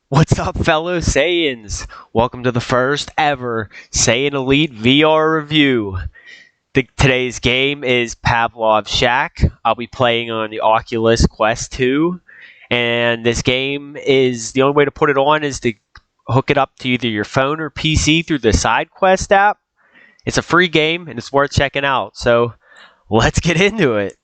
What's up, fellow Saiyans? Welcome to the first ever Saiyan Elite VR review. Today's game is Pavlov Shack. I'll be playing on the Oculus Quest 2. And this game is, the only way to put it on is to hook it up to either your phone or PC through the SideQuest app. It's a free game and it's worth checking out. So let's get into it.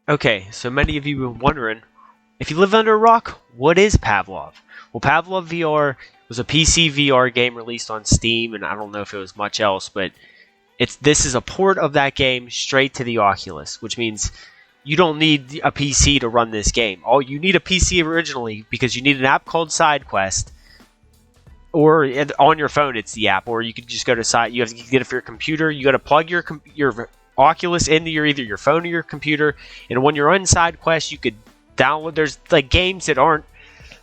Okay, so many of you have been wondering, if you live under a rock, what is Pavlov? Well, Pavlov VR was a PC VR game released on Steam, and I don't know if it was much else, but this is a port of that game straight to the Oculus, which means you don't need a PC to run this game. You need a PC originally because you need an app called SideQuest, or on your phone it's the app, or you could just go to Side. You have to get it for your computer. You got to plug your Oculus into either your phone or your computer, and when you're on SideQuest, you could download. There's like games that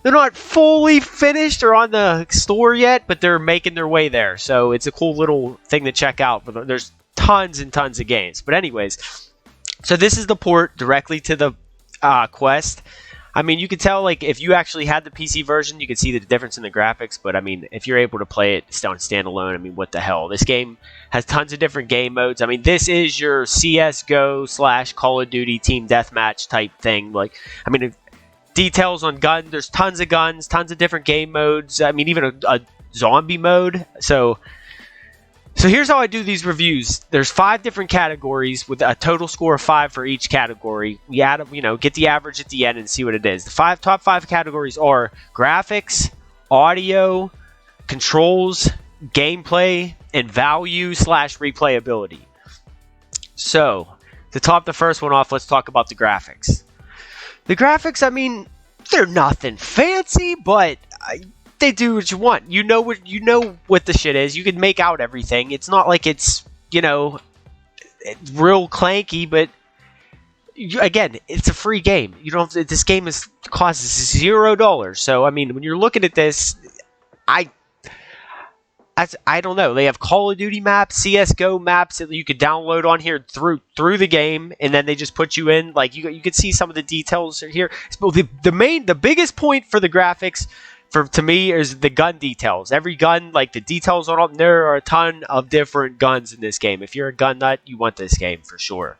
they're not fully finished or on the store yet, but they're making their way there. So it's a cool little thing to check out. But there's tons and tons of games. But anyways, so this is the port directly to the Quest. I mean, you could tell, like, if you actually had the PC version, you could see the difference in the graphics. But I mean, if you're able to play it on standalone, I mean, what the hell? This game has tons of different game modes. I mean, this is your CS:GO / Call of Duty team deathmatch type thing. Like, I mean, details on guns. There's tons of guns, tons of different game modes. I mean, even a zombie mode. So here's how I do these reviews. There's 5 different categories with a total score of 5 for each category. We add, get the average at the end and see what it is. The top 5 categories are graphics, audio, controls, gameplay, and value / replayability. So, to top the first one off, let's talk about the graphics. The graphics, I mean, they're nothing fancy, but they do what you want. You know what the shit is. You can make out everything. It's not like it's real clanky, but again, it's a free game. You don't. This game costs $0. So I mean, when you're looking at this, I don't know. They have Call of Duty maps, CS:GO maps that you could download on here through the game, and then they just put you in. Like you could see some of the details here. The biggest point for the graphics, to me, is the gun details. Every gun, like the details on them, there are a ton of different guns in this game. If you're a gun nut, you want this game for sure.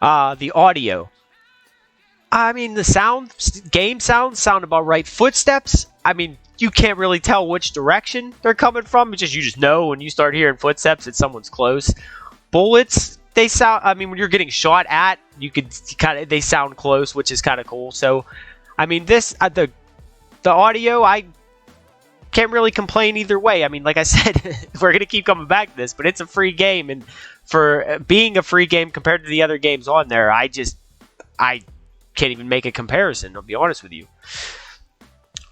The audio. I mean, game sounds sound about right. Footsteps, I mean, you can't really tell which direction they're coming from. You just know when you start hearing footsteps that someone's close. Bullets, they sound, I mean, when you're getting shot at, they sound close, which is kind of cool. So, I mean, the audio, I can't really complain either way. I mean, like I said, we're going to keep coming back to this, but it's a free game, and for being a free game compared to the other games on there, I can't even make a comparison, I'll be honest with you.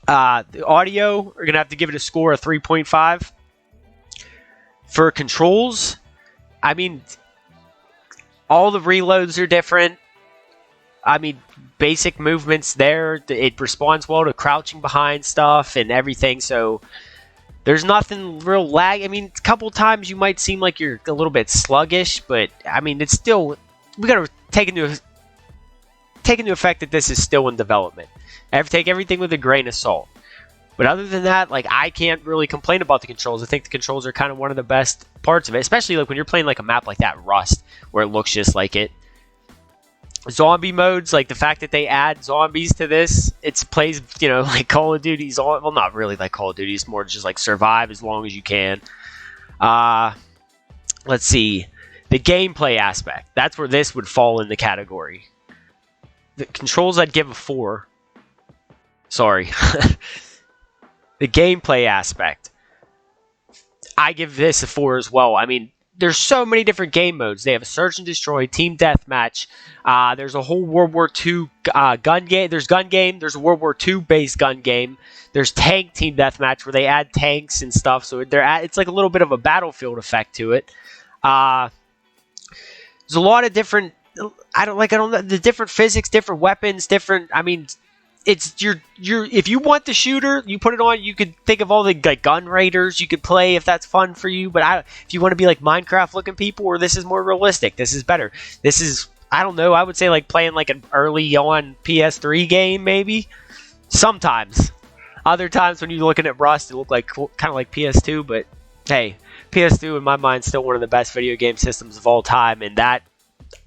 The audio, we're going to have to give it a score of 3.5. For controls, I mean, all the reloads are different. I mean, basic movements there. It responds well to crouching behind stuff and everything, so there's nothing real lag. I mean, a couple times you might seem like you're a little bit sluggish, but I mean, it's still, we got to take into effect that this is still in development. Take everything with a grain of salt. But other than that, like, I can't really complain about the controls. I think the controls are kind of one of the best parts of it, especially like when you're playing like a map like that, Rust, where it looks just like it. Zombie modes, like the fact that they add zombies to this, it plays, like Call of Duty's, well, not really like Call of Duty, it's more just like survive as long as you can. Let's see, the gameplay aspect, that's where this would fall in the category. The controls, I'd give a 4. Sorry. The gameplay aspect, I give this a 4 as well. I mean, there's so many different game modes. They have a search and destroy, team deathmatch. There's a whole World War II gun game. There's gun game. There's a World War II based gun game. There's tank team deathmatch where they add tanks and stuff. So it's like a little bit of a Battlefield effect to it. There's a lot of different. I don't know the different physics, different weapons, different. I mean, it's if you want the shooter, you put it on. You could think of all the like gun raiders you could play if that's fun for you. But if you want to be like Minecraft looking people, or this is more realistic, this is better. This is, I don't know. I would say like playing like an early on PS3 game maybe. Sometimes, other times when you're looking at Rust, it look like kind of like PS2. But hey, PS2 in my mind still one of the best video game systems of all time, and that.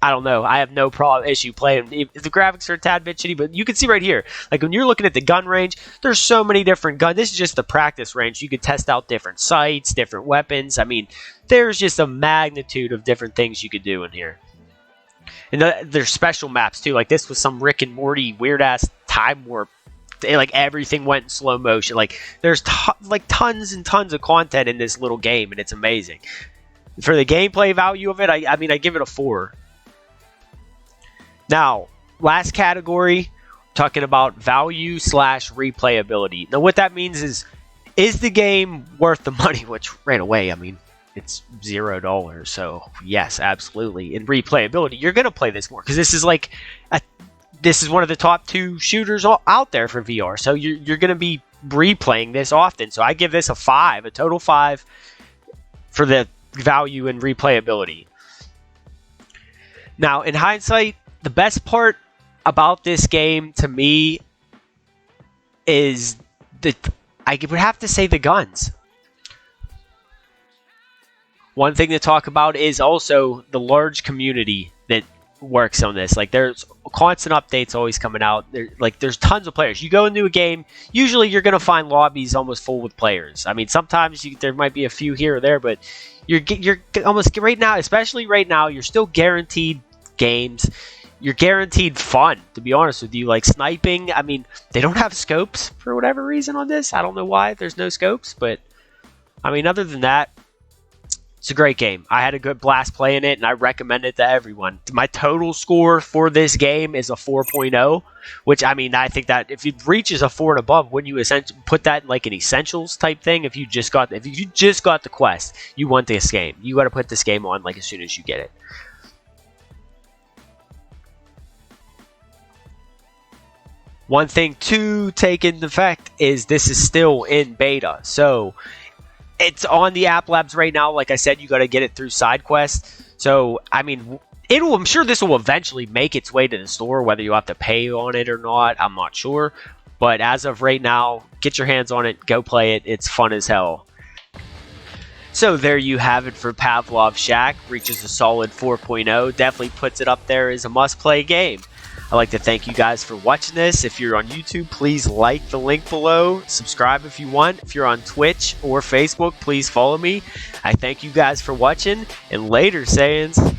I don't know. I have no issue playing. The graphics are a tad bit shitty, but you can see right here, like when you're looking at the gun range, there's so many different guns. This is just the practice range. You could test out different sights, different weapons. I mean, there's just a magnitude of different things you could do in here. And there's special maps too. Like this was some Rick and Morty weird ass time warp. Like everything went in slow motion. Like there's like tons and tons of content in this little game, and it's amazing. For the gameplay value of it, I mean, I give it a 4. Now, last category, talking about value / replayability. Now, what that means is the game worth the money? Which ran away. I mean, it's $0. So yes, absolutely. In replayability, you're gonna play this more because this is like this is one of the top 2 shooters out there for VR. So you're gonna be replaying this often. So I give this a 5, a total 5 for the value and replayability. Now, in hindsight, the best part about this game to me is I would have to say the guns. One thing to talk about is also the large community that works on this. Like there's constant updates always coming out. There's tons of players. You go into a game, usually you're gonna find lobbies almost full with players. I mean, sometimes there might be a few here or there, but you're almost right now, especially right now, you're still guaranteed games. You're guaranteed fun, to be honest with you. Like sniping, I mean, they don't have scopes for whatever reason on this. I don't know why there's no scopes, but I mean, other than that, it's a great game. I had a good blast playing it, and I recommend it to everyone. My total score for this game is a 4.0, which, I mean, I think that if it reaches a 4 and above, wouldn't you essentially put that in like an essentials type thing? If you just got the quest, you want this game. You got to put this game on like as soon as you get it. One thing to take into effect is this is still in beta. So it's on the App Labs right now. Like I said, you got to get it through side quests. So, I mean, I'm sure this will eventually make its way to the store, whether you have to pay on it or not. I'm not sure. But as of right now, get your hands on it. Go play it. It's fun as hell. So there you have it for Pavlov Shack. Reaches a solid 4.0. Definitely puts it up there as a must-play game. I'd like to thank you guys for watching this. If you're on YouTube, please like the link below. Subscribe if you want. If you're on Twitch or Facebook, please follow me. I thank you guys for watching, and later, Saiyans.